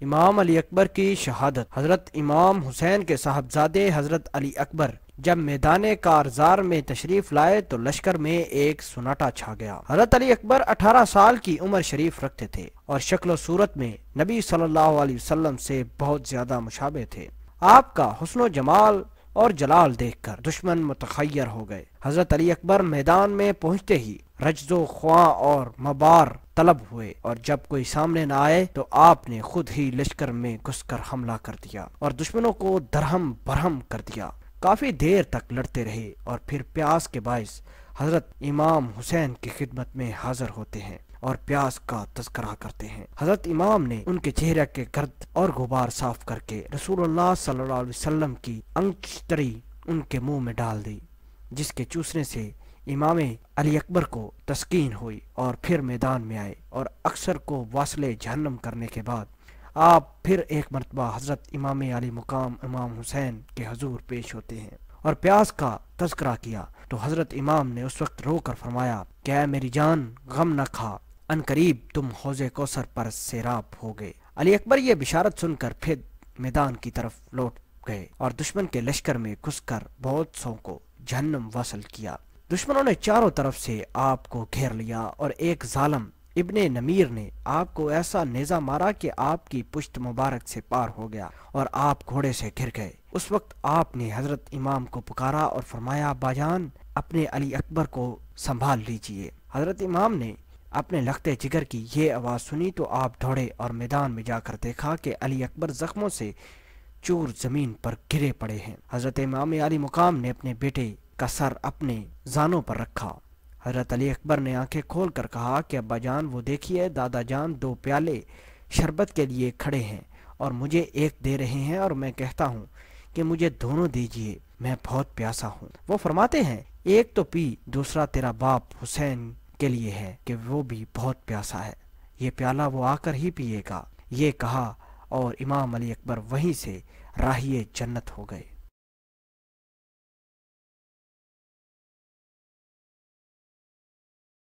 امام علی اکبر کی شہادت۔ حضرت امام حسین کے صاحبزادے حضرت علی اکبر جب میدان کارزار میں تشریف لائے تو لشکر میں ایک سناٹا چھا گیا۔ حضرت علی اکبر 18 سال کی عمر شریف رکھتے تھے اور شکل و صورت میں نبی صلی اللہ علیہ وسلم سے بہت زیادہ مشابہ تھے۔ آپ کا حسن و جمال اور جلال دیکھ کر دشمن متخیر ہو گئے۔ حضرت علی اکبر میدان میں پہنچتے ہی رجز و خواں اور مبار طلب ہوئے، اور جب کوئی سامنے نہ آئے تو آپ نے خود ہی لشکر میں گھس کر حملہ کر دیا اور دشمنوں کو درہم برہم کر دیا۔ کافی دیر تک لڑتے رہے اور پھر پیاس کے باعث حضرت امام حسین کی خدمت میں حاضر ہوتے ہیں اور پیاس کا تذکرہ کرتے ہیں۔ حضرت امام نے ان کے چہرے کے گرد اور غبار صاف کر کے رسول اللہ صلی اللہ علیہ وسلم کی انگشتری ان کے منہ میں ڈال دی، جس کے چوسنے سے امام علی اکبر کو تسکین ہوئی اور پھر میدان میں آئے، اور اکثر کو واصل جہنم کرنے کے بعد آپ پھر ایک مرتبہ حضرت امام علی مقام امام حسین کے حضور پیش ہوتے ہیں اور پیاس کا تذکرہ کیا تو حضرت امام نے اس وقت رو کر فرمایا کہ اے میری جان غم نہ کھا، ان قریب تم حوض کوثر پر سیراب ہو گئے۔ علی اکبر یہ بشارت سن کر پھر میدان کی طرف لوٹ گئے اور دشمن کے لشکر میں گھس کر بہت سو کو جہنم واصل کیا۔ دشمنوں نے چاروں طرف سے آپ کو گھیر لیا اور ایک ظالم ابن نمیر نے آپ کو ایسا نیزہ مارا کہ آپ کی پشت مبارک سے پار ہو گیا اور آپ گھوڑے سے گر گئے۔ اس وقت آپ نے حضرت امام کو پکارا اور فرمایا باجان اپنے علی اکبر کو سنبھال لیجئے۔ حضرت امام نے اپنے لختے جگر کی یہ آواز سنی تو آپ دوڑے اور میدان میں جا کر دیکھا کہ علی اکبر زخموں سے چور زمین پر گرے پڑے ہیں۔ حضرت امام علی مقام نے اپنے بیٹے کا سر اپنے زانوں پر رکھا۔ حضرت علی اکبر نے آنکھیں کھول کر کہا کہ ابا جان وہ دیکھیے دادا جان 2 پیالے شربت کے لیے کھڑے ہیں اور مجھے ایک دے رہے ہیں اور میں کہتا ہوں کہ مجھے دونوں دیجئے، میں بہت پیاسا ہوں۔ وہ فرماتے ہیں ایک تو پی، دوسرا تیرا باپ حسین کے لیے ہے کہ وہ بھی بہت پیاسا ہے، یہ پیالہ وہ آ کر ہی پیے گا۔ یہ کہا اور امام علی اکبر وہیں سے راہی جنت ہو گئے۔